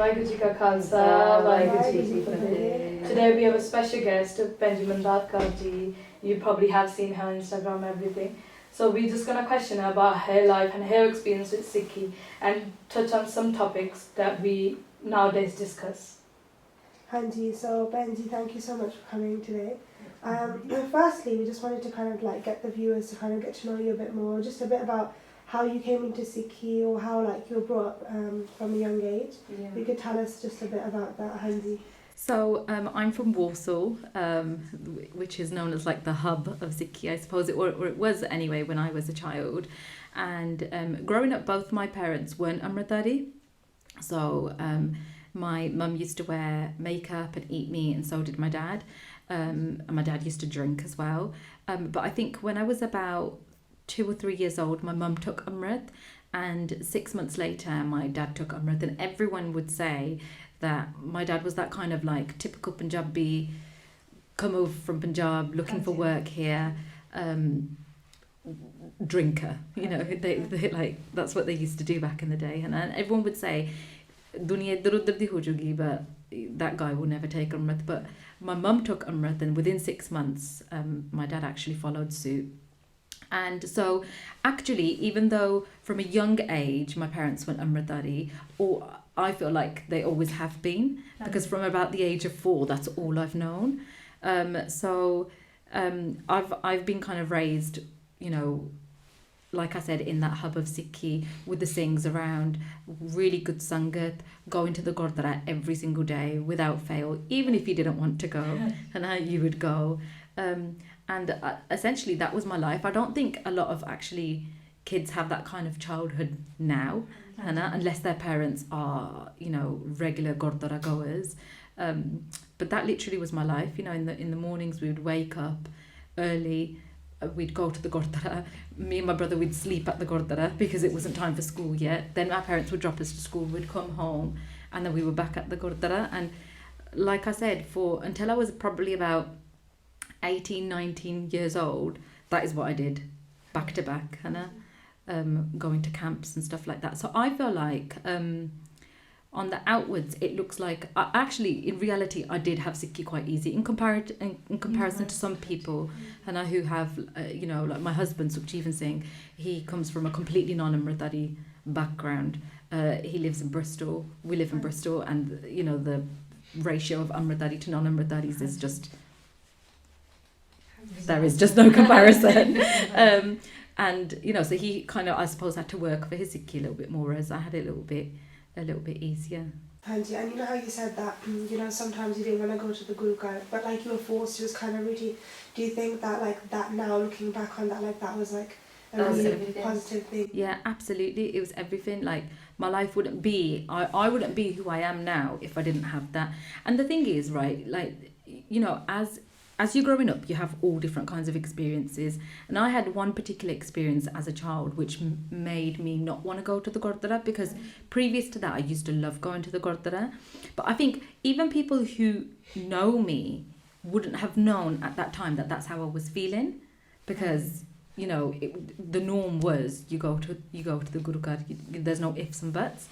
Waheguru Ji Ka Khalsa, Waheguru Ji Ki Fateh. Today we have a special guest, Bhenji Mandatt Kaur Ji. You probably have seen her on Instagram, everything. So we're just going to question her about her life and her experience with Sikhi and touch on some topics that we nowadays discuss. Hanji, so Bhenji, thank you so much for coming today. Firstly, we just wanted to kind of like get the viewers to kind of get to know you a bit more, just a bit about how you came into Sikhi or how like you were brought up from a young age. Yeah. You could tell us just a bit about that, Hanji. So I'm from Warsaw, which is known as like the hub of Sikhi, I suppose, or it was anyway when I was a child. And growing up, both my parents weren't Amritdhari. So my mum used to wear makeup and eat meat, and so did my dad. And my dad used to drink as well. But I think when I was about 2 or 3 years old, my mum took Amrit, and 6 months later, my dad took Amrit, and everyone would say that my dad was that kind of like typical Punjabi, come over from Punjab, looking for work here, drinker, you know, they like, that's what they used to do back in the day. And everyone would say, Duniya idhar udhar di ho jayegi, but that guy will never take Amrit. But my mum took Amrit, and within 6 months, my dad actually followed suit. And so actually, even though from a young age my parents went Amritdhari, or I feel like they always have been, because from about the age of 4, that's all I've known. So I've been kind of raised, you know, like I said, in that hub of Sikhi, with the sings around, really good sangat, going to the Gurdwara every single day without fail, even if you didn't want to go, and you would go. And essentially that was my life. I don't think a lot of actually kids have that kind of childhood now, unless their parents are, you know, regular Gurdwara goers. But that literally was my life. You know, in the mornings we would wake up early, we'd go to the Gurdwara. Me and my brother would sleep at the Gurdwara because it wasn't time for school yet. Then our parents would drop us to school, we'd come home, and then we were back at the Gurdwara. And like I said, until I was probably about 18, 19 years old, that is what I did, back to back, going to camps and stuff like that. So I feel like on the outwards, it looks like, actually, in reality, I did have Sikhi quite easy in comparison to some people, who have, you know, like my husband, Sukhjeevan Singh, he comes from a completely non-Amritdhari background. He lives in Bristol, we live in Bristol, and, you know, the ratio of Amritdhari to non-Amritdharis is just... There is just no comparison. And, you know, so he kind of, I suppose, had to work for his Sikhi a little bit more, whereas I had it a little bit easier. And you know how you said that, you know, sometimes you didn't want to go to the Guru Garh, but like you were forced, it was kind of routine. Do you think that like that now, looking back on that, like that was like a really positive thing? Yeah, absolutely. It was everything. Like my life wouldn't be, I wouldn't be who I am now if I didn't have that. And the thing is, right, like, you know, as you're growing up, you have all different kinds of experiences. And I had one particular experience as a child which made me not want to go to the Gurdwara, because previous to that, I used to love going to the Gurdwara. But I think even people who know me wouldn't have known at that time that that's how I was feeling, because, you know, the norm was you go to the Guru Garh, there's no ifs and buts.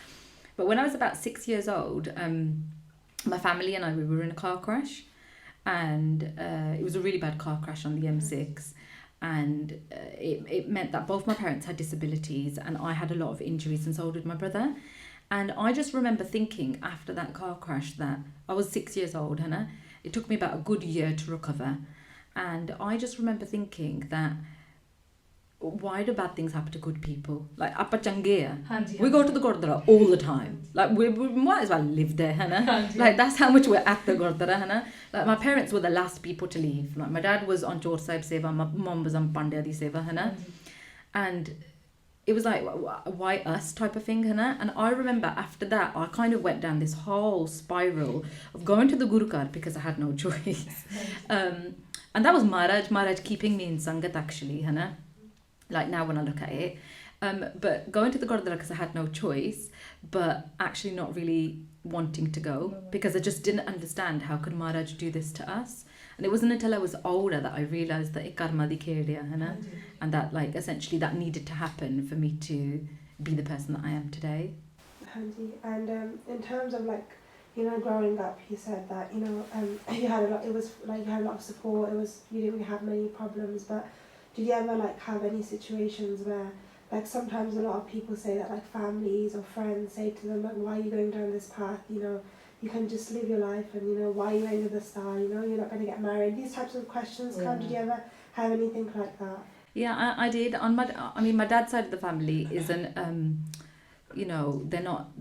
But when I was about 6 years old, my family and I, we were in a car crash. And it was a really bad car crash on the M6, and it meant that both my parents had disabilities, and I had a lot of injuries, and so did my brother. And I just remember thinking after that car crash that I was 6 years old, and it took me about a good year to recover. And I just remember thinking that, why do bad things happen to good people? Like, apa change, we go to the Gurdwara all the time. Like, we might as well live there, Like, that's how much we're at the Gurdwara, Like, my parents were the last people to leave. Like, my dad was on Chor Sahib Seva, my mum was on Pandya Di Seva, And it was like, why us type of thing, And I remember after that, I kind of went down this whole spiral of going to the Guru Garh because I had no choice. And that was Maharaj keeping me in Sangat, actually, Like now when I look at it. But going to the Gurdwara because I had no choice, but actually not really wanting to go because I just didn't understand how could Maharaj do this to us. And it wasn't until I was older that I realised that ek karma di kheliya, and that like essentially that needed to happen for me to be the person that I am today. Hanji. And in terms of like, you know, growing up, you said that, you know, you had a lot, it was like you had a lot of support, you didn't really have many problems, but did you ever like have any situations where, like sometimes a lot of people say that like families or friends say to them, like, why are you going down this path, you know, you can just live your life, and you know, why are you going to the star, you know, you're not going to get married, these types of questions come. Did you ever have anything like that? Yeah, I did. My dad's side of the family isn't, you know, they're not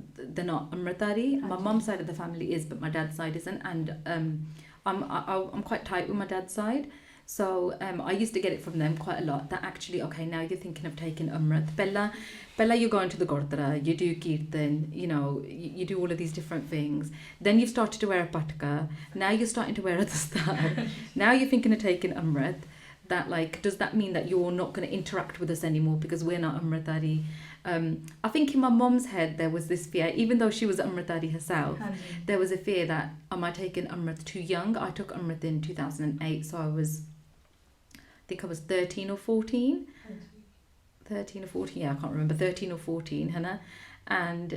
Amritari. My mum's side of the family is, but my dad's side isn't. And I'm quite tight with my dad's side. So I used to get it from them quite a lot. That actually, okay, now you're thinking of taking Amrit. Bella, you're going to the Gurdwara, you do Kirtan, you know, you do all of these different things. Then you've started to wear a patka. Now you're starting to wear a dastar. Now you're thinking of taking Amrit. That like, does that mean that you're not going to interact with us anymore because we're not Amritari? I think in my mum's head there was this fear, even though she was Amritari herself, there was a fear that, am I taking Amrit too young? I took Amrit in 2008, so I think I was 13 or 14. 13 or 14, yeah, I can't remember, 13 or 14, Hannah. And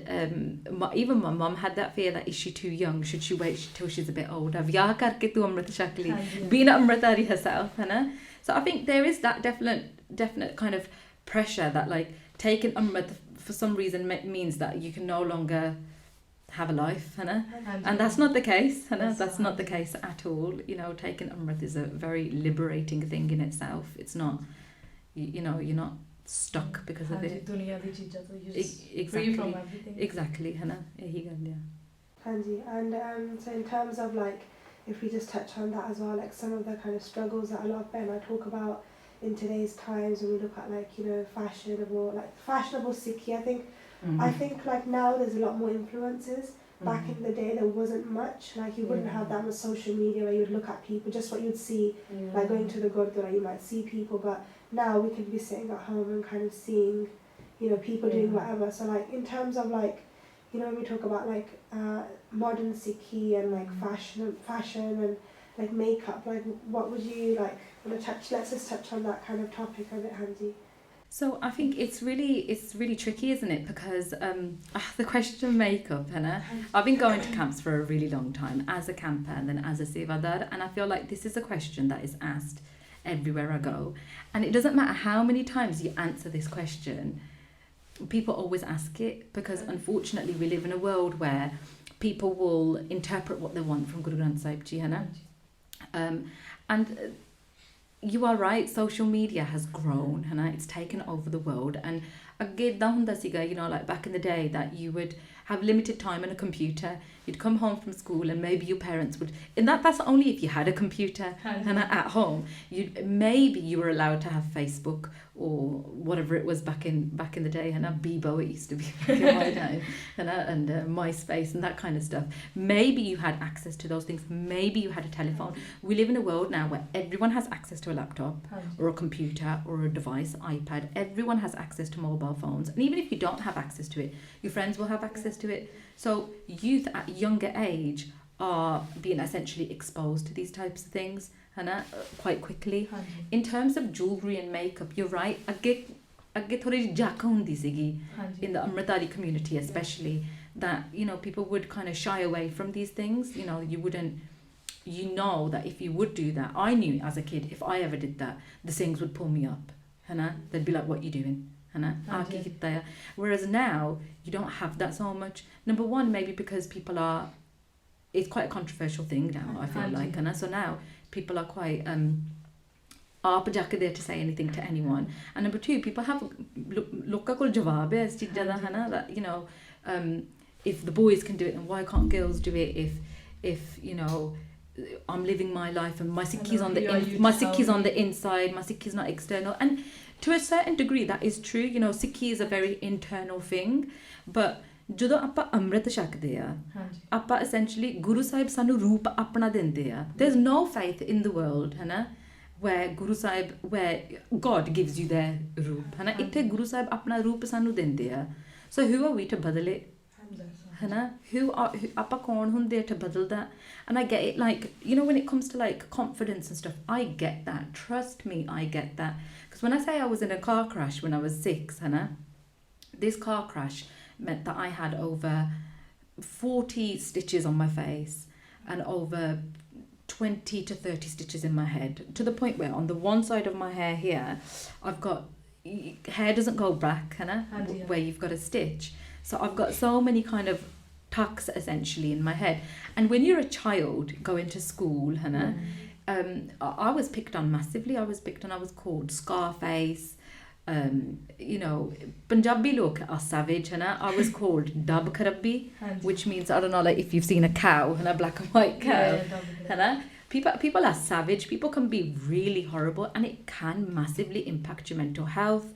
even my mum had that fear that, is she too young? Should she wait till she's a bit older? Vyah karke tu Amrit shakli. Being Amritari herself, Hannah. So I think there is that definite kind of pressure that like taking Amrit for some reason means that you can no longer have a life, Hannah. And that's not the case, Hannah. That's not the case at all. You know, taking Amrit is a very liberating thing in itself. It's not, you know, you're not stuck because of it. Free from everything. Exactly, Hannah. Hanji. And so in terms of like, if we just touch on that as well, like some of the kind of struggles that a lot of Ben I talk about in today's times, when we look at like, you know, fashionable Sikhi, I think like now there's a lot more influences. Back in the day there wasn't much, like you wouldn't have that much social media where you'd look at people, just what you'd see, like going to the Gurdwara, you might see people, but now we can be sitting at home and kind of seeing, you know, people doing whatever. So like in terms of like, you know, when we talk about like modern Sikhi and like fashion and like makeup, like what would you like want to touch? Let's just touch on that kind of topic a bit, Hanji. So I think it's really tricky, isn't it? Because the question of makeup, Hannah, I've been going to camps for a really long time as a camper and then as a sevadar, and I feel like this is a question that is asked everywhere I go, and it doesn't matter how many times you answer this question, people always ask it, because unfortunately we live in a world where people will interpret what they want from Guru Granth Sahib Ji, Hannah. And you are right, social media has grown, Hannah. It's taken over the world, and you know, like back in the day that you would have limited time on a computer, you'd come home from school and maybe your parents would, and that's only if you had a computer and at home, maybe you were allowed to have Facebook or whatever it was back in the day, and Bebo it used to be back in my time, and MySpace and that kind of stuff. Maybe you had access to those things, maybe you had a telephone. We live in a world now where everyone has access to a laptop or a computer or a device, iPad. Everyone has access to mobile phones, and even if you don't have access to it, your friends will have access to it. So youth at younger age are being essentially exposed to these types of things, Hannah, quite quickly. In terms of jewellery and makeup, you're right. Agge thodi jaka hundi sigi in the Amritari community, especially, that, you know, people would kind of shy away from these things. You know, you know that if you would do that, I knew as a kid, if I ever did that, the Singhs would pull me up, Hannah. They'd be like, what are you doing? Whereas now you don't have that so much. Number one, maybe because it's quite a controversial thing now, I feel like, and so now people are quite there to say anything to anyone. And number two, people have that, you know, if the boys can do it, then why can't girls do it? If you know, I'm living my life and my Sikhi's on the inside, my Sikhi's not external. And to a certain degree that is true, you know, Sikhi is a very internal thing, but ਜਦੋਂ ਆਪਾਂ ਅੰਮ੍ਰਿਤ ਛਕਦੇ ਆ ਆਪਾਂ essentially Guru Sahib ਸਾਨੂੰ ਰੂਪ ਆਪਣਾ ਦਿੰਦੇ ਆ. There's no faith in the world, hana, where Guru Sahib, where God gives you their ਰੂਪ, hana. ਇੱਥੇ Guru Sahib ਆਪਣਾ ਰੂਪ ਸਾਨੂੰ ਦਿੰਦੇ ਆ. So who are we to ਬਦਲ it? Hana, ਆਪਾਂ ਕੌਣ ਹੁੰਦੇ to ਬਦਲ that? And I get it, like, you know, when it comes to like confidence and stuff, I get that. Trust me, I get that. Because when I say I was in a car crash when I was 6, hana, this car crash meant that I had over 40 stitches on my face and over 20 to 30 stitches in my head, to the point where on the one side of my hair here, I've got, hair doesn't go back, where you've got a stitch. So I've got so many kind of tucks essentially in my head. And when you're a child going to school, I was picked on massively. I was called Scarface. You know, Punjabi log are savage, I was called Dab Kharabbi, which means, I don't know, like if you've seen a cow, a black and white cow, people are savage. People can be really horrible, and it can massively impact your mental health.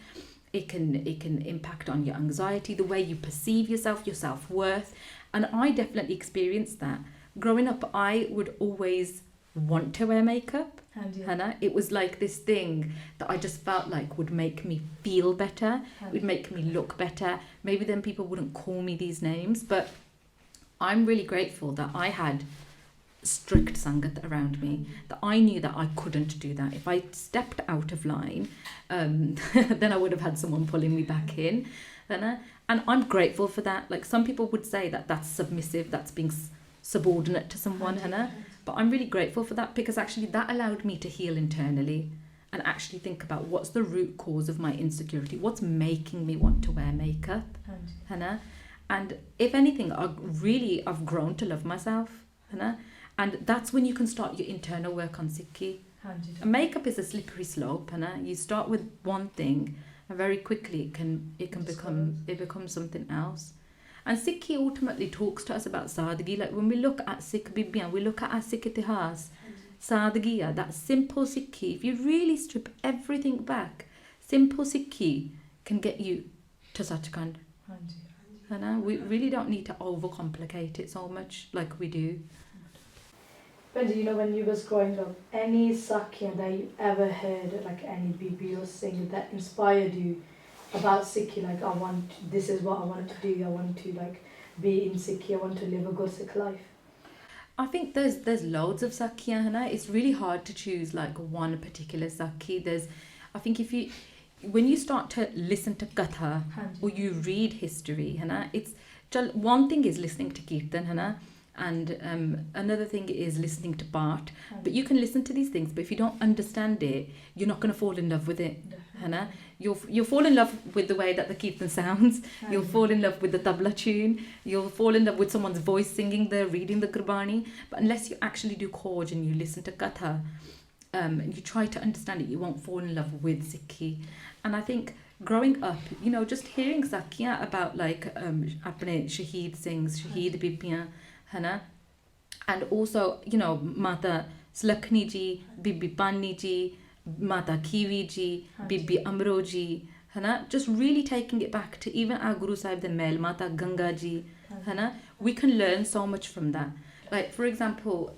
It can impact on your anxiety, the way you perceive yourself, your self-worth. And I definitely experienced that. Growing up, I would always want to wear makeup. It was like this thing that I just felt like would make me feel better, would make me look better. Maybe then people wouldn't call me these names, but I'm really grateful that I had strict sangat around me, that I knew that I couldn't do that. If I stepped out of line, then I would have had someone pulling me back in. And I'm grateful for that. Like, some people would say that that's submissive, that's being subordinate to someone, but I'm really grateful for that, because actually that allowed me to heal internally and actually think about what's the root cause of my insecurity, what's making me want to wear makeup. And if anything, I've grown to love myself. And that's when you can start your internal work on sikhi. Makeup is a slippery slope, you start with one thing and very quickly it becomes something else. And Sikhi ultimately talks to us about sadagi. Like when we look at Sikh Bibiyan, we look at our Sikh itihas, sadagiya, that simple Sikhi. If you really strip everything back, simple Sikhi can get you to Sachkhand. We really don't need to overcomplicate it so much like we do. Bhenji, you know, when you was growing up, any Sakya that you ever heard, like any Bibi or singer that inspired you about Sikhi, like this is what I wanted to do, I want to like be in Sikhi, I want to live a good Sikh life? I think there's loads of Sakya, It's really hard to choose like one particular Sakhi. I think when you start to listen to Katha or you read history, it's one thing is listening to Kirtan, and another thing is listening to Path. But you can listen to these things, but if you don't understand it, you're not going to fall in love with it. You'll fall in love with the way that the Kirtan sounds. You'll fall in love with the tabla tune. You'll fall in love with someone's voice singing reading the Gurbani. But unless you actually do Khoj and you listen to Katha, you try to understand it, you won't fall in love with Sikhi. And I think growing up, just hearing Sakya about like apne Shaheed Singhs, Shaheed Bibiyan, and also, Mata Slakhni ji, Bibi Pani ji, Mata Kiwi ji, Bibi Amro ji, just really taking it back to even our Guru Sahib the Mel, Mata Ganga ji, we can learn so much from that. Like, for example,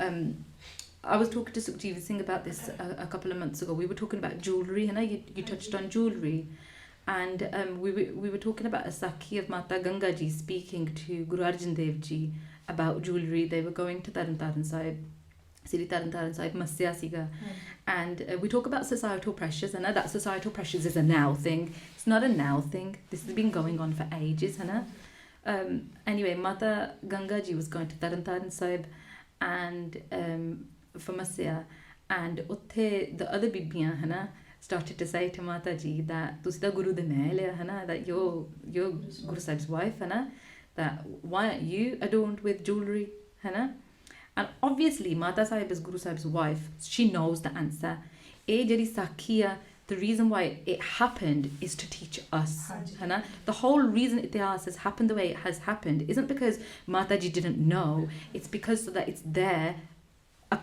I was talking to Sukhjeev Singh about this a couple of months ago. We were talking about jewellery, you touched on jewellery. And we were talking about a Sakhi of Mata Ganga ji speaking to Guru Arjan Dev ji about jewellery. They were going to Taran Taran Sahib, Sri Taran Taran Sahib, Masya Siga. And we talk about societal pressures, and that societal pressures is a now thing. It's not a now thing. This has been going on for ages, Anyway, Mata Ganga ji was going to Taran Taran Sahib and for Masya, and utthe the other Bibiyan, started to say to Mata ji that tusi da Guru de mail hai, that you're Guru Sahib's wife, that why aren't you adorned with jewellery, and obviously Mata Sahib is Guru Sahib's wife, she knows the answer. The reason why it happened is to teach us. The whole reason Itihas has happened the way it has happened isn't because Mataji didn't know, it's because so that it's there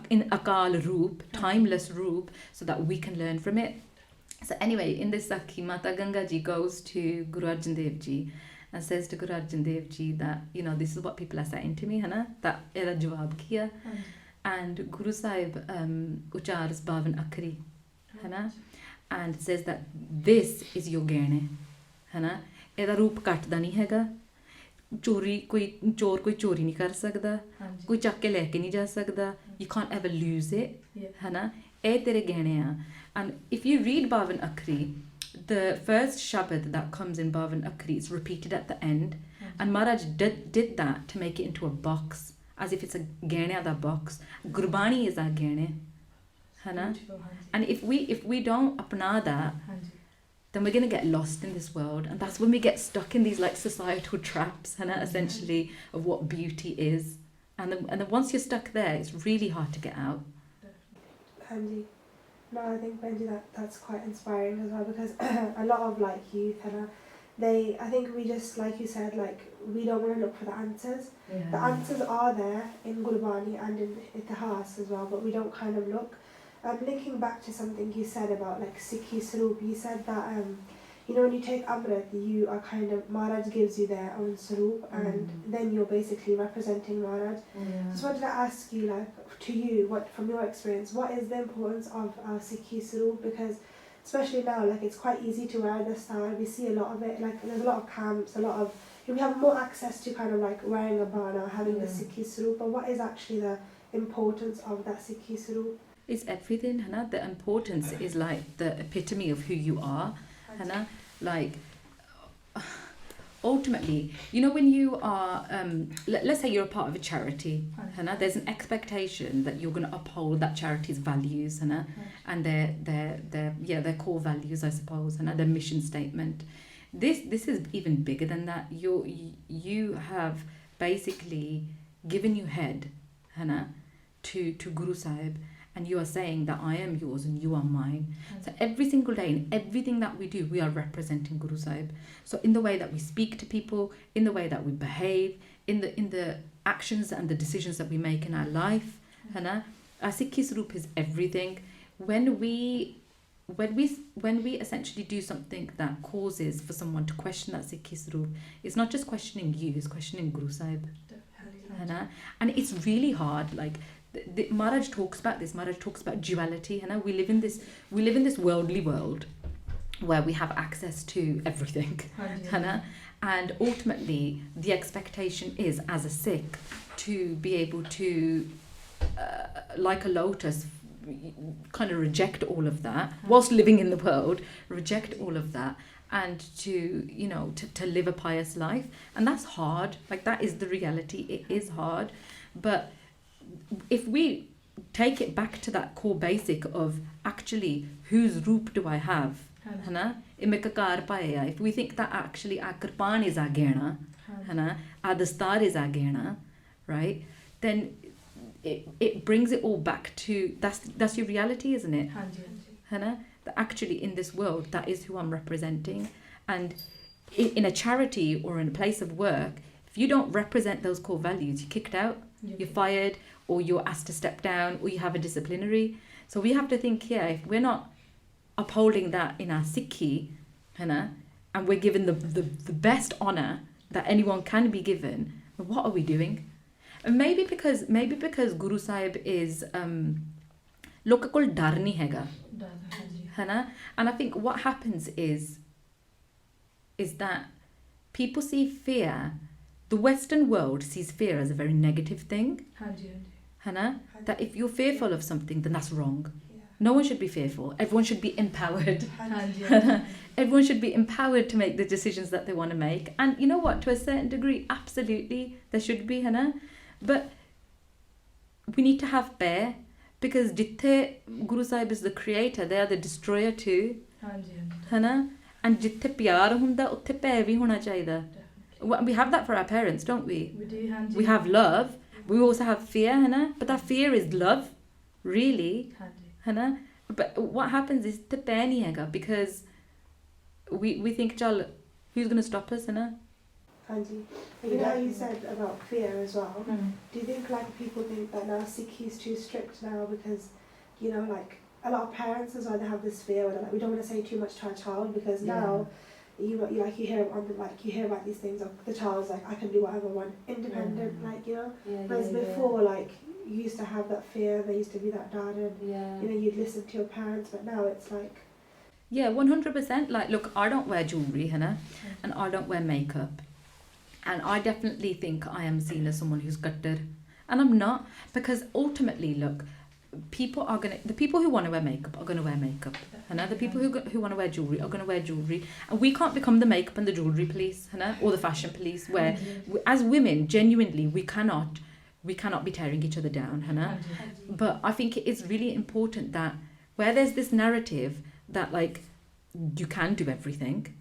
in Akal Roop, timeless Roop, so that we can learn from it. So anyway, in this Sakhi, Mata Ganga ji goes to Guru Arjan Dev ji and says to Guru Arjan Dev ji that, this is what people are saying to me, that era jawab kiya. And Guru Sahib uchars Bhavan Akhri, and says that this is your gehne, ਇਹਦਾ ਰੂਪ ਕੱਟਦਾ ਨਹੀਂ ਹੈਗਾ, ਚੋਰ ਕੋਈ ਚੋਰੀ ਨਹੀਂ ਕਰ ਸਕਦਾ, ਕੋਈ ਚੱਕ ਕੇ ਲੈ ਕੇ ਨਹੀਂ ਜਾ ਸਕਦਾ, you can't ever lose it, ਇਹ ਤੇਰੇ ਗਹਿਣੇ ਆ. And if you read Bhavan Akhri, the first Shabad that comes in Bhavan Akhri is repeated at the end, And Maharaj did that to make it into a box, as if it's a gehne da box. Gurbani is our gehne, hai na? And if we don't apna that, then we're going to get lost in this world, and that's when we get stuck in these like societal traps, hai na, essentially, of what beauty is. And then once you're stuck there, it's really hard to get out. Bhenji. No, I think Bhenji, that's quite inspiring as well, because a lot of like youth, I think we just, like you said, like we don't want to look for the answers. The answers are there in Gurbani and in Itihas as well, but we don't kind of look. Linking back to something you said about like Sikhi Sarup, you said that when you take Amrit, you are kind of, Maharaj gives you their own Sarup, and then you're basically representing Maharaj. Just wanted to ask you, like, to you, what from your experience, what is the importance of Sikhi Sarup? Because especially now, like, it's quite easy to wear this style. We see a lot of it, like there's a lot of camps, we have more access to kind of like wearing a bana, having the Sikhi Sarup, but what is actually the importance of that Sikhi Sarup? It's everything, Hannah. The importance is like the epitome of who you are, Hannah. Like, ultimately, when you are, let's say you're a part of a charity, Hannah, there's an expectation that you're going to uphold that charity's values, Hannah, and their core values, I suppose, Hannah, their mission statement. This is even bigger than that. You have basically given your head, Hannah, to Guru Sahib, and you are saying that I am yours and you are mine. So every single day, in everything that we do, we are representing Guru Sahib. So in the way that we speak to people, in the way that we behave, in the actions and the decisions that we make in our life, Hannah, our Sikhi Swarup is everything. When we essentially do something that causes for someone to question that Sikhi Swarup, it's not just questioning you, it's questioning Guru Sahib. Hannah? And it's really hard. Like, the Maharaj talks about this. Maharaj talks about duality. We live in this worldly world where we have access to everything, and ultimately the expectation is, as a Sikh, to be able to, like a lotus, kind of reject all of that whilst living in the world, reject all of that, and to live a pious life. And that's hard. Like, that is the reality. It is hard, but if we take it back to that core basic of actually whose roop do I have, if we think that actually our kirpan is our gehna, our dastar is our gehna, right, then it brings it all back to that's your reality, isn't it? That actually in this world, that is who I'm representing. And in a charity or in a place of work, if you don't represent those core values, you're kicked out, you're fired, or you're asked to step down, or you have a disciplinary. So we have to think, if we're not upholding that in our Sikhi, and we're given the best honour that anyone can be given, what are we doing? And maybe because Guru Sahib is loka kol dar nahi hega, and I think what happens is that people see fear. The Western world sees fear as a very negative thing. That if you're fearful of something, then that's wrong. No one should be fearful. Everyone should be empowered. Everyone should be empowered to make the decisions that they want to make. And you know what? To a certain degree, absolutely, there should be, But we need to have fear, because Jitthe Guru Sahib is the creator, they are the destroyer too. And Jitthe pyar hunda, utthe bhai bhi hona chahida. We have that for our parents, don't we? We do. We have love. We also have fear, but that fear is love, really. But what happens is the nahi hega, because we think, chal, who's going to stop us, Bhenji, how you said about fear as well. Do you think like people think that now Sikhi is too strict now because, like a lot of parents as well, they have this fear where they're like, we don't want to say too much to our child, because now you hear about these things of the child's like, I can do whatever I want, independent, whereas before, like, you used to have that fear, there used to be that dad, and you'd listen to your parents, but now it's like, 100%. Like, look, I don't wear jewelry, and I don't wear makeup, and I definitely think I am seen as someone who's gutted, and I'm not, because ultimately, look, the people who want to wear makeup are going to wear makeup, The people who want to wear jewellery are going to wear jewellery, and we can't become the makeup and the jewellery police, or the fashion police, where as women, genuinely, we cannot be tearing each other down, But I think it is really important that where there's this narrative that like you can do everything,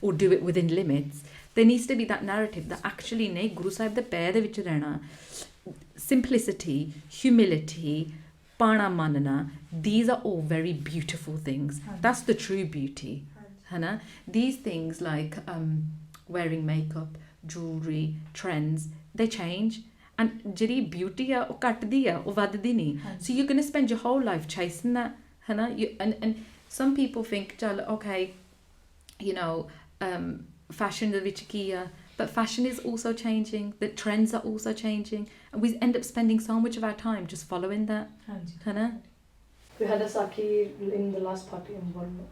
or do it within limits, there needs to be that narrative that actually nahi Guru Sahib de pair de vich rehna, simplicity, humility, pana manna, these are all very beautiful things. That's the true beauty. These things like wearing makeup, jewellery, trends, they change. And jiri beauty hai, oh katdi hai, oh vaddi nahi. So you're going to spend your whole life chasing that. And some people think, okay, fashion the vich ki hai, but fashion is also changing, the trends are also changing, and we end up spending so much of our time just following that. We had a Saki in the last part, in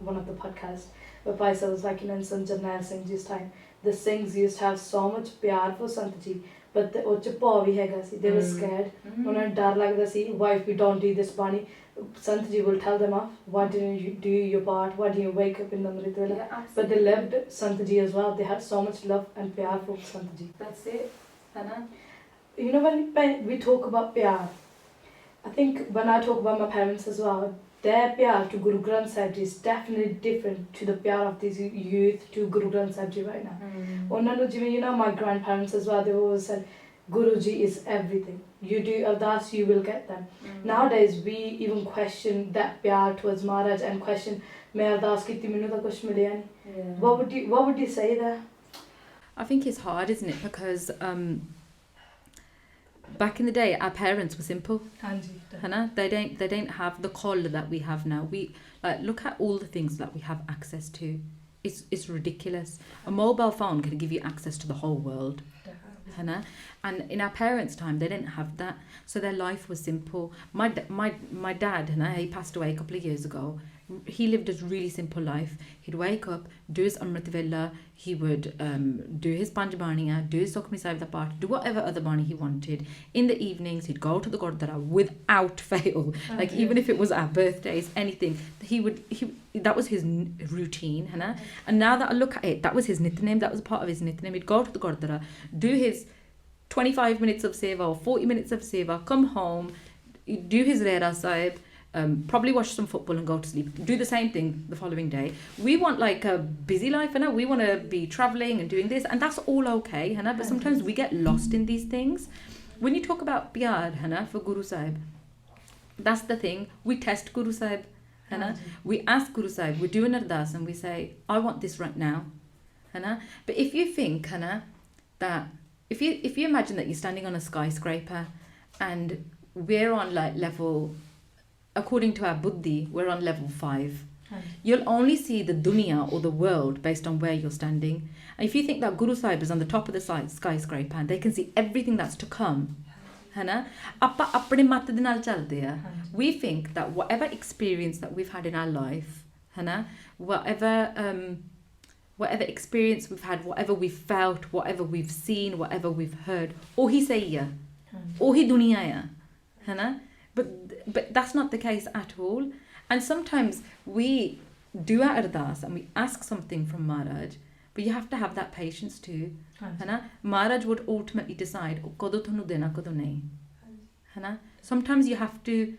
one of the podcasts, where Paisa was like, in some Jarnail Singh Ji's time, the Singhs used to have so much pyar for Sant Ji, but they were scared. Unhone dar lagda si, why if we don't do this bani, Sant Ji will tell them off, why didn't you do your part, why didn't you wake up in the Amrit Vela? But they loved Sant Ji as well, they had so much love and pyar for Sant Ji. That's it. When we talk about pyar, I think when I talk about my parents as well, their pyar to Guru Granth Sahib Ji is definitely different to the pyar of these youth to Guru Granth Sahib Ji right now. My grandparents as well, they always said, Guruji is everything. You do Ardaas, you will get them. Nowadays, we even question that pyar towards Maharaj and question, Main Ardaas kiti mainu ta kuch milya nahi. What would you say there? I think it's hard, isn't it? Because back in the day, our parents were simple. They don't have the call that we have now. We look at all the things that we have access to. It's ridiculous. A mobile phone can give you access to the whole world. And in our parents' time, they didn't have that, so their life was simple. My dad, he passed away a couple of years ago. He lived a really simple life. He'd wake up, do his Amrit Vela, he would do his Panj Baniya, do his Sukhmani Sahib da Path, do whatever other Bani he wanted. In the evenings, he'd go to the Gurdwara without fail. Even if it was our birthdays, anything, that was his routine. And now that I look at it, that was his Nitnem, that was part of his Nitnem. He'd go to the Gurdwara, do his 25 minutes of seva or 40 minutes of seva, come home, do his Rera Sahib, probably watch some football and go to sleep, do the same thing the following day. We want like a busy life, we want to be travelling and doing this, and that's all okay, but sometimes we get lost in these things. When you talk about pyar for Guru Sahib, that's the thing, we test Guru Sahib, we ask Guru Sahib, we do an Ardaas and we say, I want this right now. But if you think that if you imagine that you're standing on a skyscraper and we're on like level, according to our buddhi, we're on level 5. You'll only see the dunya or the world based on where you're standing. And if you think that Guru Sahib is on the top of the skyscraper and they can see everything that's to come, we think that whatever experience that we've had in our life, whatever experience we've had, whatever we've felt, whatever we've seen, whatever we've heard, ohi sahi hai, ohi duniya hai, but that's not the case at all. And sometimes we do our Ardaas and we ask something from Maharaj, but you have to have that patience too. Maharaj would ultimately decide, kado thonu dena, kado nahi. Sometimes you have to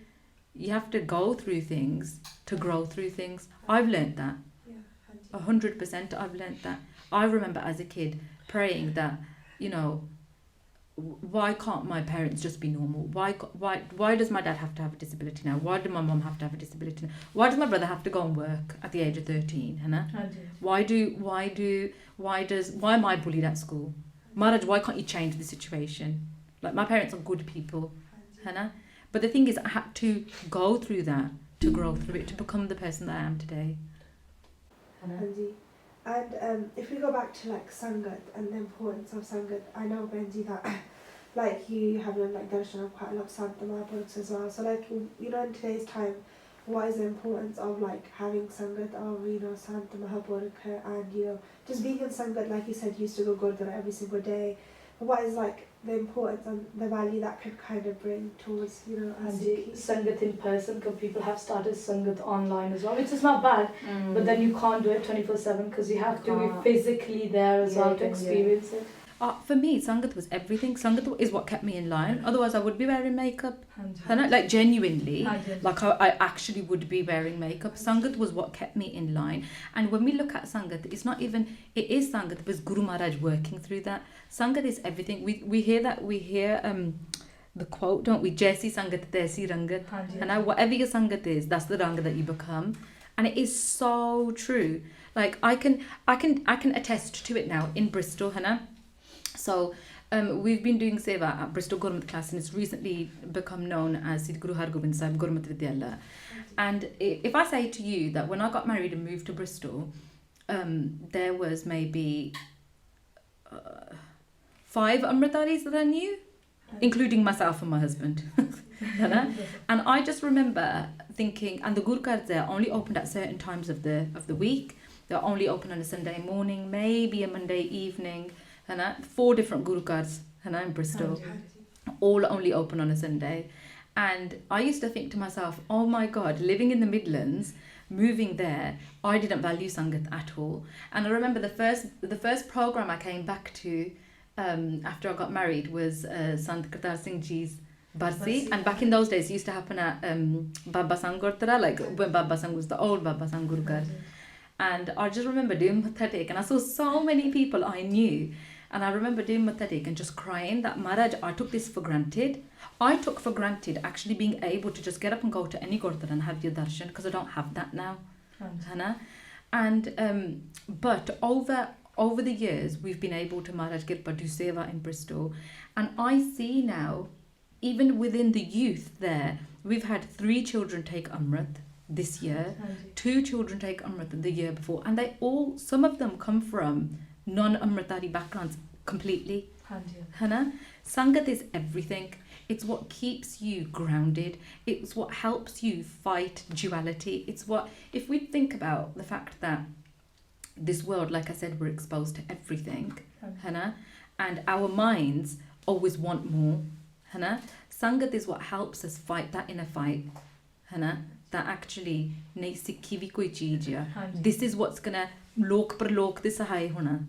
go through things to grow through things. I've learnt that. 100% I've learnt that. I remember as a kid praying that, why can't my parents just be normal? Why does my dad have to have a disability now? Why does my mum have to have a disability now? Why does my brother have to go and work at the age of 13? Why am I bullied at school? Maharaj, why can't you change the situation? Like, my parents are good people. But the thing is, I had to go through that to grow through it, to become the person that I am today. And if we go back to like Sangat and the importance of Sangat, I know, Bhenji, that like you have done like darshan of quite a lot of Sant Mahapurukhs as well. So like, in today's time, what is the importance of like having Sangat of, Sant Mahapurukh and, just being in Sangat, like you said, you used to go Gurdwara every single day. what is like the importance and the value that could kind of bring towards, you know, as And Sangat in person, because people have started Sangat online as well, which is not bad, but then you can't do it 24/7 because you have to be physically there as well to experience it. For me, Sangat was everything. Sangat is what kept me in line. Otherwise, I would be wearing makeup. Like genuinely, like I actually would be wearing makeup. Sangat was what kept me in line. And when we look at Sangat, it is Sangat because Guru Maharaj working through that. Sangat is everything. We hear the quote, don't we? Jaisi Sangat, Taisi Rangat. And whatever your Sangat is, that's the Rang that you become. And it is so true. Like I can attest to it now in Bristol, Hannah. So we've been doing Seva at Bristol Gurmat class, and it's recently become known as Siddhi Guru Har Gobind Sahib Gurmat Vidyalaya. And if I say to you that when I got married and moved to Bristol, there was maybe 5 Amritaris that I knew, including myself and my husband. And I just remember thinking, and the Gurukars there only opened at certain times of the week. They're only open on a Sunday morning, maybe a Monday evening. 4 different Gurukars in Bristol, all only open on a Sunday. And I used to think to myself, oh my God, living in the Midlands, moving there, I didn't value Sangat at all. And I remember the first program I came back to after I got married was Sant Kartar Singh Ji's Barsi. And back in those days, it used to happen at Baba Sang Gurdwara, like when Baba Sang was the old Baba Sang Gurukar. And I just remember doing Mathatik, and I saw so many people I knew. And I remember doing Mathatik and just crying that Maharaj, I took this for granted. I took for granted actually being able to just get up and go to any Gurdwara and have your darshan, because I don't have that now. And but over the years, we've been able to Maharaj Kirpa do Seva in Bristol. And I see now, even within the youth there, we've had 3 children take Amrit this year, 2 children take Amrit the year before, and some of them come from non-Amritari backgrounds completely. Sangat is everything. It's what keeps you grounded. It's what helps you fight duality. It's what, if we think about the fact that this world, like I said, we're exposed to everything, and our minds always want more. Sangat is what helps us fight that inner fight. That actually sikhi vi koi cheez hai. This is what's gonna lok par lok de sahay hona.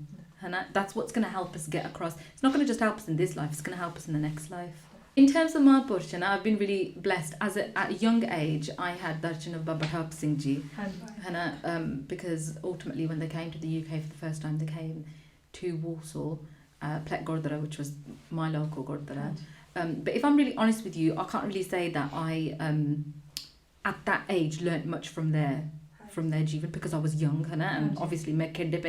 That's what's gonna help us get across. It's not gonna just help us in this life, it's gonna help us in the next life. In terms of my darshan, I've been really blessed. At a young age, I had darshan of Baba Harp Singh Ji. Because ultimately when they came to the UK for the first time, they came to Warsaw, Plek Gurdwara, which was my local Gurdwara. But if I'm really honest with you, I can't really say that I at that age learnt much from their Jeevan, because I was young, and obviously like I didn't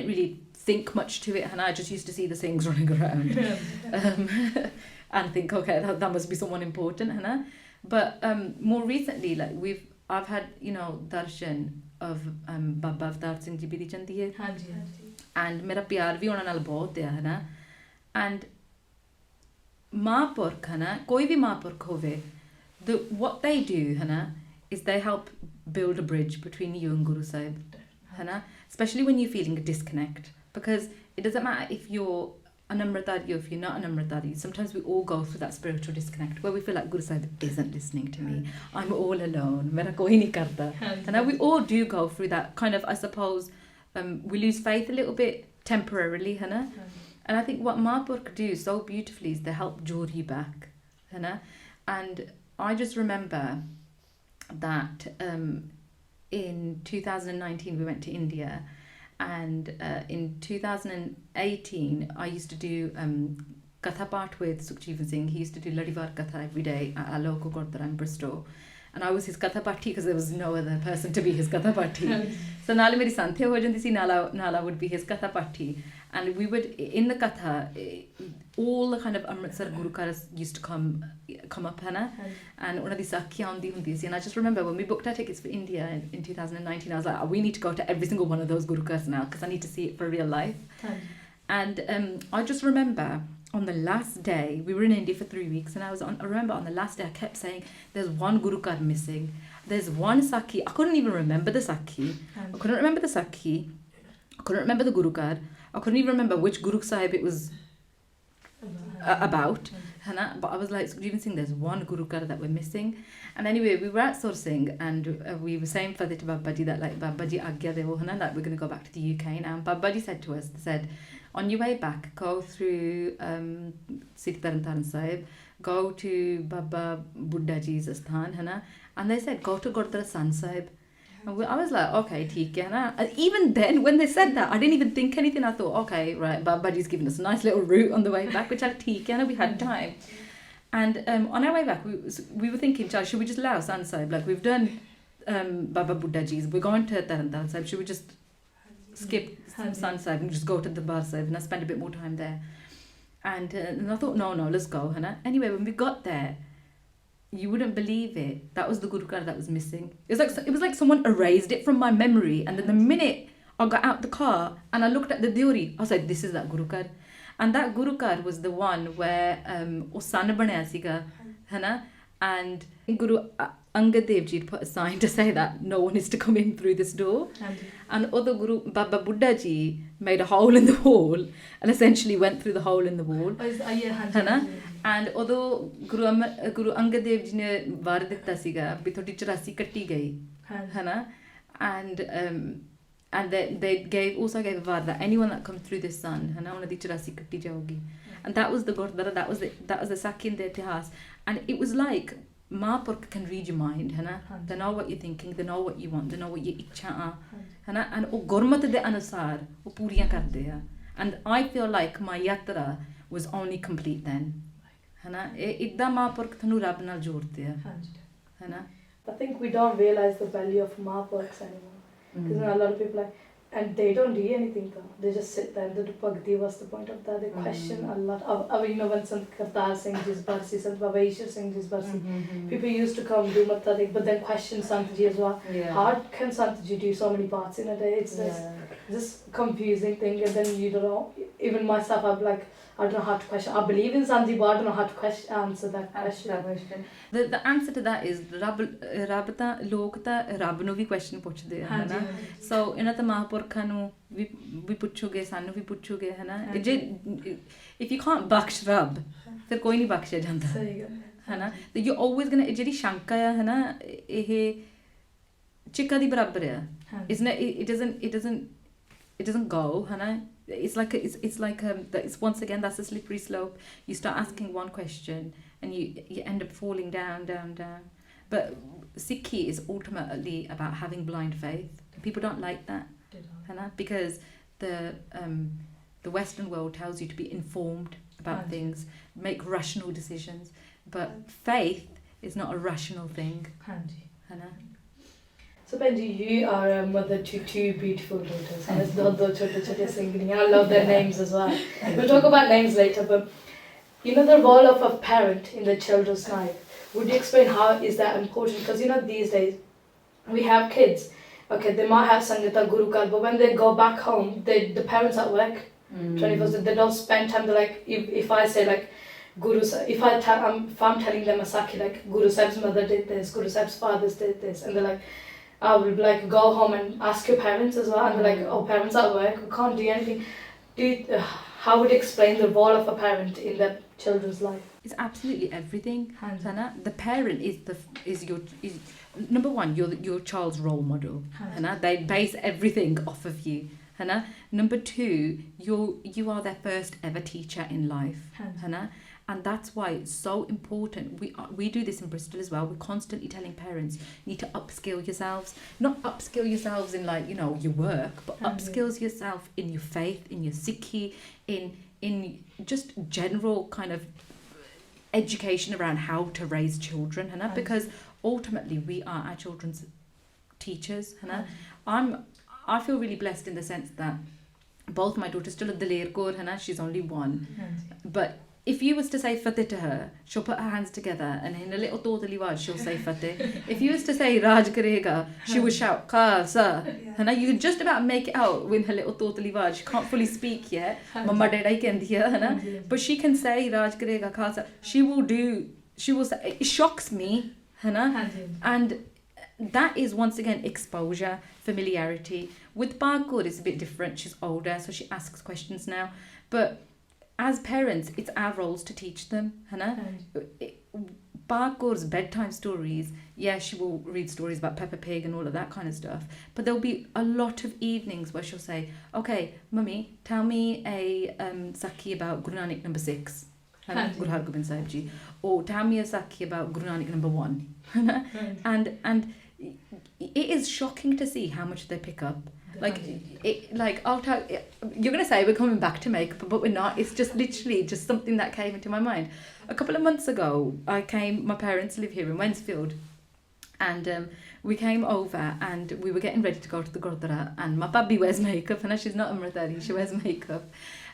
really think much to it, and I just used to see the things running around and think, okay, that must be someone important, but more recently, like I've had, darshan of Baba Avtar Singh Ji Bidi Chandi hai, and mera pyar vi ਉਹਨਾਂ ਨਾਲ ਬਹੁਤ ਹੈ, and Mahapurkh, koi bhi Mahapurkh hove, what they do is they help build a bridge between you and Guru Sahib, especially when you're feeling a disconnect, because it doesn't matter if you're an Amritari or if you're not an Amritari. Sometimes we all go through that spiritual disconnect where we feel like Guru Sahib isn't listening to me, I'm all alone, mera koi nahi karta, and we all do go through that kind of, I suppose, we lose faith a little bit temporarily, and I think what Mahapurkh do so beautifully is they help draw you back, and I just remember that in 2019 we went to India, and in 2018 I used to do Katha Part with Sukhjeevan Singh. He used to do Ladivar Katha every day at a local Gurdwara in Bristol, and I was his Katha Parti because there was no other person to be his Katha Parti. So Nala meri Santya ho jandi si, Nala would be his Katha Parti, and we would, in the Katha, all the kind of Amritsar Gurukars used to come up, and one of these sakhiyan hundi si. And I just remember when we booked our tickets for India in 2019, I was like, we need to go to every single one of those Gurukars now, because I need to see it for real life. And I just remember on the last day, we were in India for 3 weeks, and I remember on the last day I kept saying, there's one Gurukar missing, there's one Sakhi. I couldn't even remember the Sakhi. I couldn't remember the Sakhi. I couldn't remember the Gurukar. I couldn't even remember which Guru Sahib it was about, but I was like, even saying there's one Guru Kar that we're missing. And anyway, we were at Sursing and we were saying for the Baba Ji that like Baba Ji agya devo, like we're going to go back to the UK now. And Baba Ji said to us, they said, on your way back, go through Sri Tarantaran Sahib, go to Baba Buddha Ji's Asthan, and they said, go to Gurdwara San Sahib. And I was like, okay, theek hai. And even then, when they said that, I didn't even think anything. I thought, okay, right, Baba Ji's given us a nice little route on the way back, which had theek hai, we had time. And on our way back, we were thinking, should we just allow San Sahib? Like, we've done Baba Buddha Ji's, we're going to Tarantaran Sahib, should we just skip San Sahib and just go to the Bar Sahib and spend a bit more time there? And I thought, no, let's go. Anyway, when we got there, you wouldn't believe it. That was the Guru Kar that was missing. It was like someone erased it from my memory. And then the minute I got out the car and I looked at the Diori, I was like, this is that Guru Kar. And that Guru Kar was the one where Usan banaya siga, and Guru Angad Dev Ji put a sign to say that no one is to come in through this door. And other Guru Baba Buddha Ji made a hole in the wall and essentially went through the hole in the wall. And although Guru Angad Dev Ji ne var ditta siga bhi thodi 84 katti gayi, and they also gave a var that anyone that comes through this sun, ਉਹਨਾਂ ਦੀ 84 ਕੱਟੀ ਜਾਊਗੀ. And that was the Gurdwara, that was the Sakhi in the Itihas. And it was like Mahaprabhu can read your mind, they know what you're thinking, they know what you want, they know what your ਇੱਛਾ ਆ, and ਉਹ ਗੁਰਮਤਿ ਦੇ ਅਨੁਸਾਰ ਉਹ ਪੂਰੀਆਂ ਕਰਦੇ ਆ. And I feel like my yatra was only complete then. ਇੱਦਾਂ Mahaprabhu ਤੁਹਾਨੂੰ ਰੱਬ ਨਾਲ ਜੋੜਦੇ ਆ. I think we don't realize the value of Mahaprabhu anymore. Because a lot of people and they don't do anything though. They just sit there and do bhakti. What's the point of that? They question a lot. When Sant Kartar Singh Ji's Barsi, Sant Baba Ishwar Singh Ji's Barsi, people used to come do Matadik, but then question Sant Ji as well. How can Sant Ji do so many parts in a day? It's this confusing thing, and then you don't know. Even myself, I'm like, I don't know how to question. I believe in Sant Ji, but I don't know how to answer that question. The answer to that is ਰੱਬ ਤਾਂ ਲੋਕ ਤਾਂ ਰੱਬ ਨੂੰ ਵੀ question ਪੁੱਛਦੇ ਆ, so ਇਹਨਾਂ ਤਾਂ ਮਹਾਂਪੁਰਖਾਂ ਨੂੰ ਵੀ ਪੁੱਛੋਗੇ, ਸਾਨੂੰ ਵੀ ਪੁੱਛੋਗੇ, ਜੇ if you can't ਬਖਸ਼ ਰੱਬ ਫਿਰ ਕੋਈ ਨਹੀਂ ਬਖਸ਼ਿਆ ਜਾਂਦਾ, ਤੇ you're always gonna, ਜਿਹੜੀ ਸ਼ੰਕਾ ਆ, ਇਹ ਚਿੱਕਾ ਦੀ ਬਰਾਬਰ ਆ, it doesn't go, it's like it's once again, that's a slippery slope. You start asking one question and you end up falling down. But Sikhi is ultimately about having blind faith. People don't like that, because the Western world tells you to be informed about things, make rational decisions, but faith is not a rational thing. So Bhenji, you are a mother to two beautiful daughters. I love their names as well. We'll talk about names later, but the role of a parent in the children's life. Would you explain how is that important? Because these days we have kids. Okay, they might have Sangita Guru Kar, but when they go back home, the parents at work 24/7. They don't spend time. They're like, if I say like Guru, if I'm telling them a Sakhi like Guru Sahib's mother did this, Guru Sahib's fathers did this, and they're like, I will like go home and ask your parents as well, and they're like, oh, parents at work, we can't do anything. How would you explain the role of a parent in their children's life? It's absolutely everything. The parent is number one, you're your child's role model. They base everything off of you. Number two, you are their first ever teacher in life. And that's why it's so important. We do this in Bristol as well. We're constantly telling parents, you need to upskill yourselves. Not upskill yourselves in like, your work, but upskills yourself in your faith, in your Sikhi, in just general kind of education around how to raise children. Because ultimately we are our children's teachers. I feel really blessed in the sense that both my daughters, still Daler Kaur, she's only one. But if you was to say Fateh to her, she'll put her hands together and in a little totally word she'll say Fateh. If you was to say Raj Karega, she would shout Khalsa. You can just about make it out with her little totally word. She can't fully speak yet. Mama Dada kendi hai, but she can say Raj Karega Khalsa. She will say, it shocks me, and that is once again exposure, familiarity. With Baggur it's a bit different. She's older, so she asks questions now, but as parents it's our roles to teach them, Hannah. Bagur's bedtime stories, yeah, she will read stories about Peppa Pig and all of that kind of stuff, but there'll be a lot of evenings where she'll say, okay, Mummy, tell me a sakhi about Guru Nanak number 6, Guru Har Gobind Sahib Ji, or tell me a sakhi about Guru Nanak number 1. And it is shocking to see how much they pick up. Like I'll tell you're gonna say we're coming back to makeup, but we're not. It's just literally just something that came into my mind. A couple of months ago, my parents live here in Wednesfield, and we came over and we were getting ready to go to the Gurdwara, and my baby wears makeup, and she's not Amritari, she wears makeup,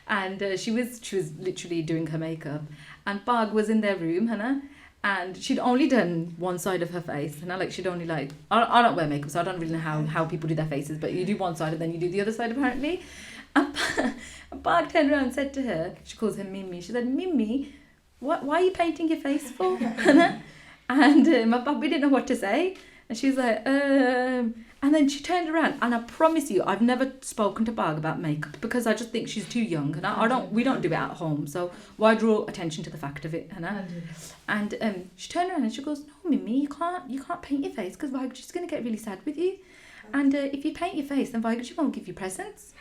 and she was literally doing her makeup, and Bag was in their room, Hannah. And she'd only done one side of her face, and she'd only I don't wear makeup, so I don't really know how people do their faces, but you do one side and then you do the other side apparently. And Bag turned around and said to her, she calls her Mimi, she said, Mimi, why are you painting your face for? And my puppy didn't know what to say, and she was like, and then she turned around, and I promise you, I've never spoken to Bag about makeup because I just think she's too young, and we don't do it at home, so why draw attention to the fact of it, Hannah? And she turned around and she goes, no, Mimi, you can't paint your face because Vaiga's going to get really sad with you, and if you paint your face, then Vaiga won't give you presents.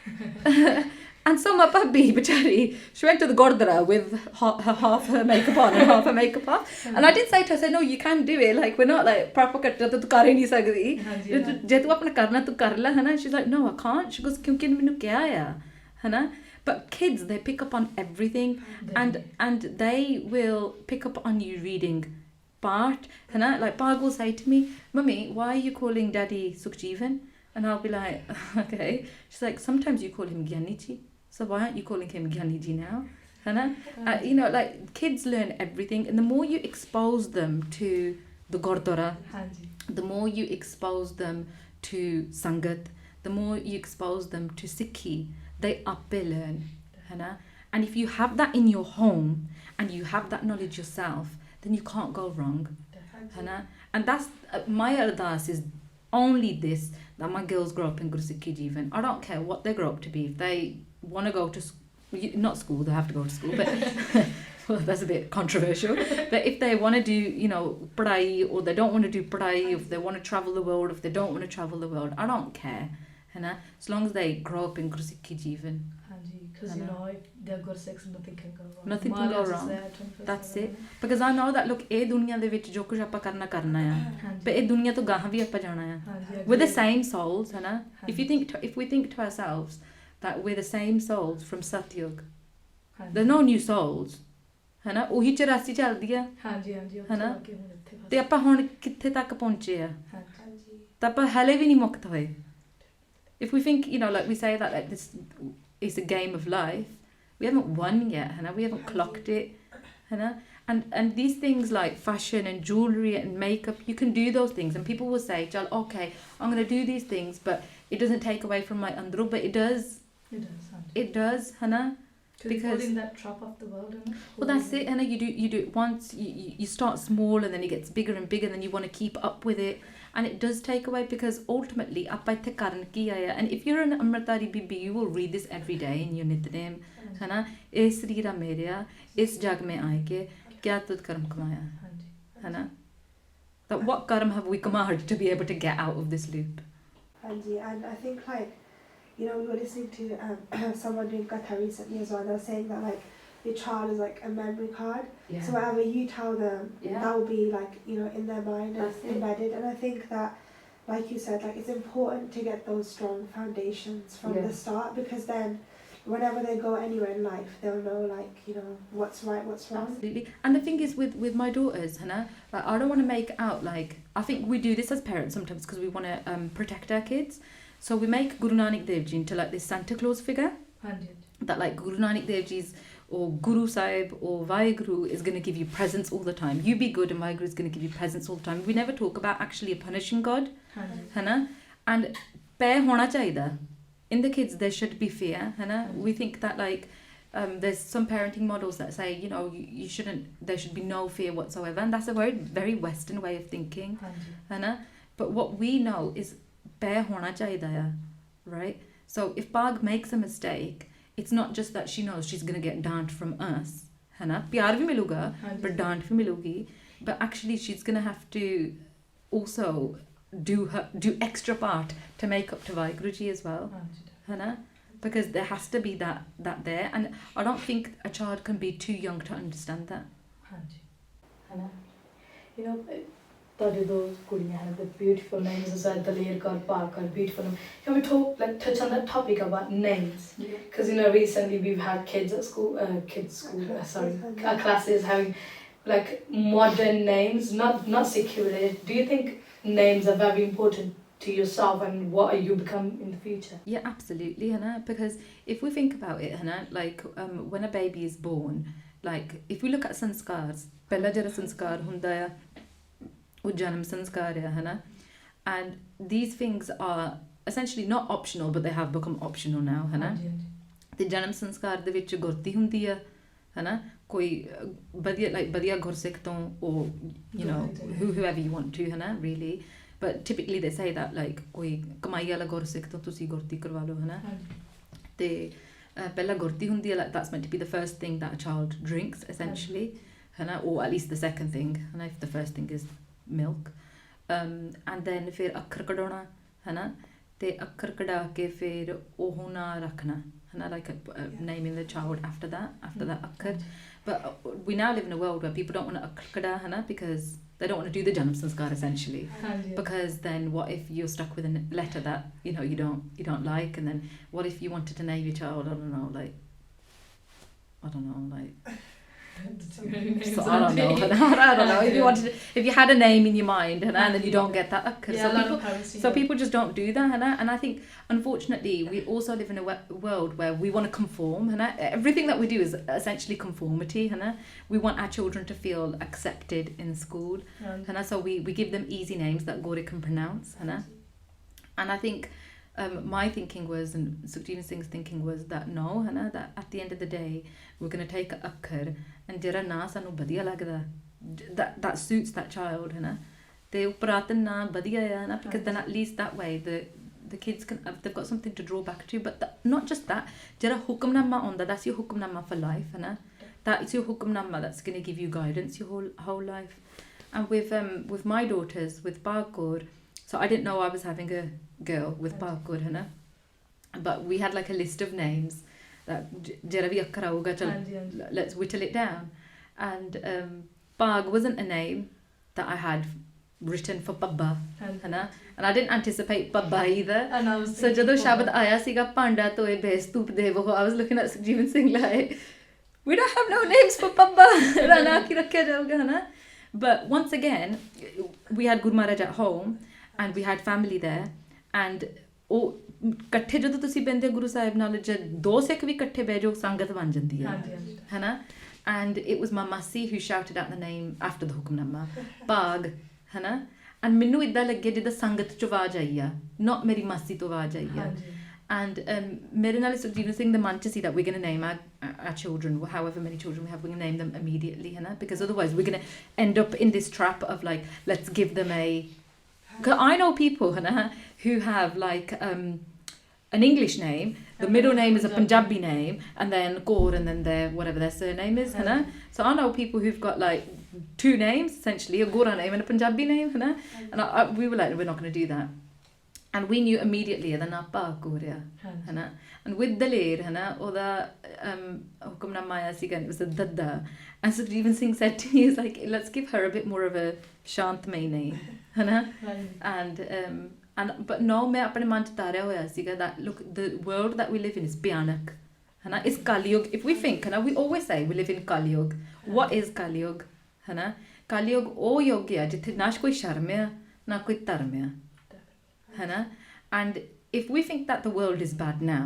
And so my baby, Bachari, she went to the Gurdwara with half her makeup on and half her makeup off. And I did say to her, I said, no, you can't do it. Like, we're not like proper katta, tu kar hi nahi sakdi. Je tu apna karna, tu kar la, Hannah. She's like, no, I can't. She goes, kyunki mainu kya aaya, Hannah? But kids, they pick up on everything, and they will pick up on you reading part. Hannah, like Bag will say to me, Mummy, why are you calling Daddy Sukhjeevan? And I'll be like, okay. She's like, sometimes you call him Gyaniji. So why aren't you calling him Gyaniji now? Hannah? Like kids learn everything, and the more you expose them to the Gurdwara, the more you expose them to Sangat, the more you expose them to Sikhi, they appe learn. Hannah? And if you have that in your home and you have that knowledge yourself, then you can't go wrong. Hannah? And that's my Ardaas is only this, that my girls grow up in Guru Sikhi Jeevan. I don't care what they grow up to be. If they want to go to not school, they have to go to school, but well, that's a bit controversial. But if they want to do, padai, or they don't want to do padai, if they want to travel the world, if they don't want to travel the world, I don't care. As long as they grow up in Guru Sikhi Jeevan. Because if they're Gursikhs, nothing can go wrong. Nothing can go wrong. That's it. Because I know that, look, eh dunya de vich jo kuch appa karna hai. But eh dunya to gahan bhi appa jana hai. We're the same souls, Hannah. If we think to ourselves that we're the same souls from Satyug, there's no new souls. Hannah? Ohi 84 ਚੱਲਦੀ ਆ. Hannah? ਤੇ ਆਪਾਂ ਹੁਣ ਕਿੱਥੇ ਤੱਕ ਪਹੁੰਚੇ ਆ? ਤਾਂ ਆਪਾਂ ਹਲੇ ਵੀ ਨਹੀਂ ਮੁਕਤ ਹੋਏ. If we think, like we say that like this is a game of life, we haven't won yet, Hannah. We haven't clocked it, Hannah. And these things like fashion and jewellery and makeup, you can do those things, and people will say, okay, I'm going to do these things, but it doesn't take away from my andru, but it does. It does, Hannah. Because holding that trap of the world, isn't it? Well, that's it, Hannah. You do it once. You start small, and then it gets bigger and bigger, and then you want to keep up with it. And it does take away, because ultimately, and if you're an Amritari Bibi, you will read this every day in your Nitnem. Hannah, is Srira Meria, is Jag mein aake, kya tud karam kamaya? Hannah, that what karam have we kamed to be able to get out of this loop? And I think we were listening to someone doing Katha recently as well. They were saying that your child is like a memory card. Yeah. So whatever you tell them, that will be in their mind and embedded. And I think that, like you said, it's important to get those strong foundations from the start, because then whenever they go anywhere in life, they'll know what's right, what's wrong. Absolutely. And the thing is with my daughters, Hannah, I don't want to make out I think we do this as parents sometimes because we want to protect our kids. So we make Guru Nanak Dev Ji into this Santa Claus figure. That Guru Nanak Dev Ji's or Guru Sahib or Vaheguru is going to give you presents all the time. You be good and Vaheguru is going to give you presents all the time. We never talk about actually a punishing God. Hannah? And pair hona chaida. In the kids there should be fear. Hannah? We think that there's some parenting models that say, you shouldn't, there should be no fear whatsoever. And that's a very, very Western way of thinking. Hannah? but what we know is bear hona chahida hai, right? So if Pag makes a mistake, it's not just that she knows she's going to get dant from us, है ना, प्यार भी मिलूगा but डांट भी मिलूगी, but actually she's going to have to also do extra part to make up to Vaheguru Ji as well, है ना, because there has to be that there, and I don't think a child can be too young to understand that. है ना, you know, ਤੁਹਾਡੇ ਦੋ ਕੁੜੀਆਂ ਹਨ, the beautiful names as well, Dalir Kaur, Pag Kaur, beautiful name. Can we touch on that topic about names? Because you know, recently we've had kids at school, classes having like modern names, not Sikhi related. Do you think names are very important to yourself and what you become in the future? Yeah, absolutely, Hannah, because if we think about it, Hannah, like when a baby is born, like if we look at sanskars, pehla jara sanskar hunda hai ਉਹ ਜਨਮ ਸੰਸਕਾਰ ਹੈ ਨਾ, and these things are essentially not optional but they have become optional now, ਹੈ ਨਾ, ਤੇ ਜਨਮ ਸੰਸਕਾਰ ਦੇ ਵਿੱਚ ਗੁਰਤੀ ਹੁੰਦੀ ਆ, ਹੈ ਨਾ, ਕੋਈ ਵਧੀਆ ਗੁਰਸਿੱਖ ਤੋਂ or you know whoever you want to, ਹੈ ਨਾ, really, but typically they say that like ਕੋਈ ਕਮਾਈ ਵਾਲਾ ਗੁਰਸਿੱਖ ਤੋਂ ਤੁਸੀਂ ਗੁਰਤੀ ਕਰਵਾ ਲਓ, ਹੈ ਨਾ, ਤੇ ਪਹਿਲਾਂ ਗੁਰਤੀ ਹੁੰਦੀ ਹੈ, that's meant to be the first thing that a child drinks essentially, ਹੈ ਨਾ, or at least the second thing, ਹੈ ਨਾ, if the first thing is milk, and then ਫਿਰ ਅੱਖਰ ਕਢਾਉਣਾ, ਹੈ ਨਾ, ਤੇ ਅੱਖਰ ਕਢਾ ਕੇ ਫਿਰ ਉਹ ਨਾ ਰੱਖਣਾ, ਹੈ ਨਾ, like naming the child after that ਅੱਖਰ, but we now live in a world where people don't want to ਅੱਖਰ ਕਢਾ, ਹੈ ਨਾ, because they don't want to do the janam sanskar essentially, because then what if you're stuck with a letter that you know you don't like, and then what if you wanted to name your child, I don't know, so I don't know if you had a name in your mind, and then you don't get that akkar, so people just don't do that, and I think unfortunately we also live in a world where we want to conform, everything that we do is essentially conformity, we want our children to feel accepted in school, so we give them easy names that Gauri can pronounce, and I think my thinking was, and Sukhjit Singh's thinking was that no, that at the end of the day we're going to take akkar and jira na sanu badhiya lagda that suits that child, te uprathan na badhiya hai, because then at least that way the kids can, they've got something to draw back to, but not just that, jira hukamnama onda, that's your hukamnama for life, that's your hukamnama that's going to give you guidance your whole life. And with my daughters, with Pag Kaur, so I didn't know I was having a girl with Pag Kaur, but we had like a list of names that jara vi akkar auga, let's whittle it down, and Pag wasn't a name that I had written for Babba, and I didn't anticipate Babba either, so jado shabad aaya siga panda toye bestup devo, I was looking at Sukhjit Singh like, we don't have no names for Babba, rana ki rakhya jauga, but once again we had Guru Maharaj at home and we had family there, and ਉਹ ਇਕੱਠੇ ਜਦੋਂ ਤੁਸੀਂ ਬਹਿੰਦੇ ਗੁਰੂ ਸਾਹਿਬ ਨਾਲ, ਜਦ ਦੋ ਸਿੱਖ ਵੀ ਇਕੱਠੇ ਬਹਿ ਜਾਓ ਸੰਗਤ ਬਣ ਜਾਂਦੀ ਹੈ, ਹੈ ਨਾ, and it was my masi who shouted out the name after the hukamnama, Pag, ਹੈ ਨਾ, and ਮੈਨੂੰ ਇੱਦਾਂ ਲੱਗੇ ਜਿੱਦਾਂ ਸੰਗਤ ਚ ਆਵਾਜ਼ ਆਈ ਆ, not ਮੇਰੀ ਮਾਸੀ ਤੋਂ ਆਵਾਜ਼ ਆਈ ਆ, and ਮੇਰੇ ਨਾਲ Sukhjit Singh the ਮਨ ਚ ਸੀ that we're going to name our children, however many children we have, we're going to name them immediately, ਹੈ ਨਾ, because otherwise we're going to end up in this trap of like, let's give them a, because I know people who have like an English name, the middle name is a Punjabi name, and then Kaur, and then their whatever their surname is, so I know people who've got like two names essentially, a Gora name and a Punjabi name, and we were like, we're not going to do that, and we knew immediately that na Pag Kaur, and with Dalir, oda hukamnama aaya siga, it was a dadda, and Sukhjit Singh said to me, he's like, let's give her a bit more of a Shantmay name, and but no, मैं अपने मन च तारिया होया सीगा that look, the world that we live in is bhyanak, it's Kali Yug. If we think, we always say we live in Kali Yug. What is Kali Yug? Kali Yug ਉਹ ਯੁੱਗ ਹੈ ਜਿੱਥੇ ਨਾ ਕੋਈ ਸ਼ਰਮ ਹੈ ਨਾ ਕੋਈ ਧਰਮ ਹੈ, and if we think that the world is bad now,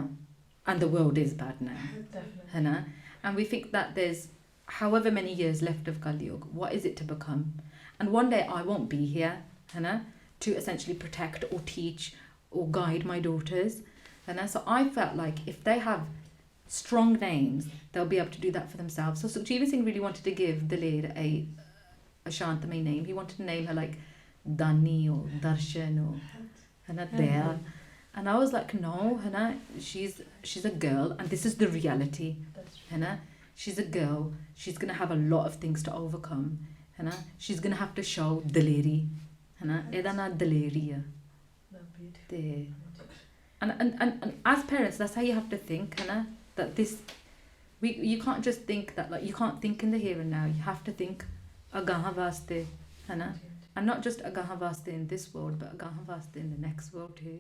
and the world is bad now, and we think that there's however many years left of Kali Yug, what is it to become? And one day I won't be here, to essentially protect or teach or guide my daughters, so I felt like if they have strong names, they'll be able to do that for themselves. So Sukhjit Singh really wanted to give Dalir a Shantmay name. He wanted to name her like Dani or Darshan or Hana Daya. And I was like, no, Hana, she's a girl, and this is the reality. Hana, she's a girl. She's gonna have a lot of things to overcome. Hana, she's gonna have to show daleri. Hana, eda na daleri hai. And as parents, that's how you have to think, Hana, that you can't just think that, like, you can't think in the here and now. You have to think agaha vaste, Hana, and not just agaha vaste in this world, but agaha vaste in the next world too.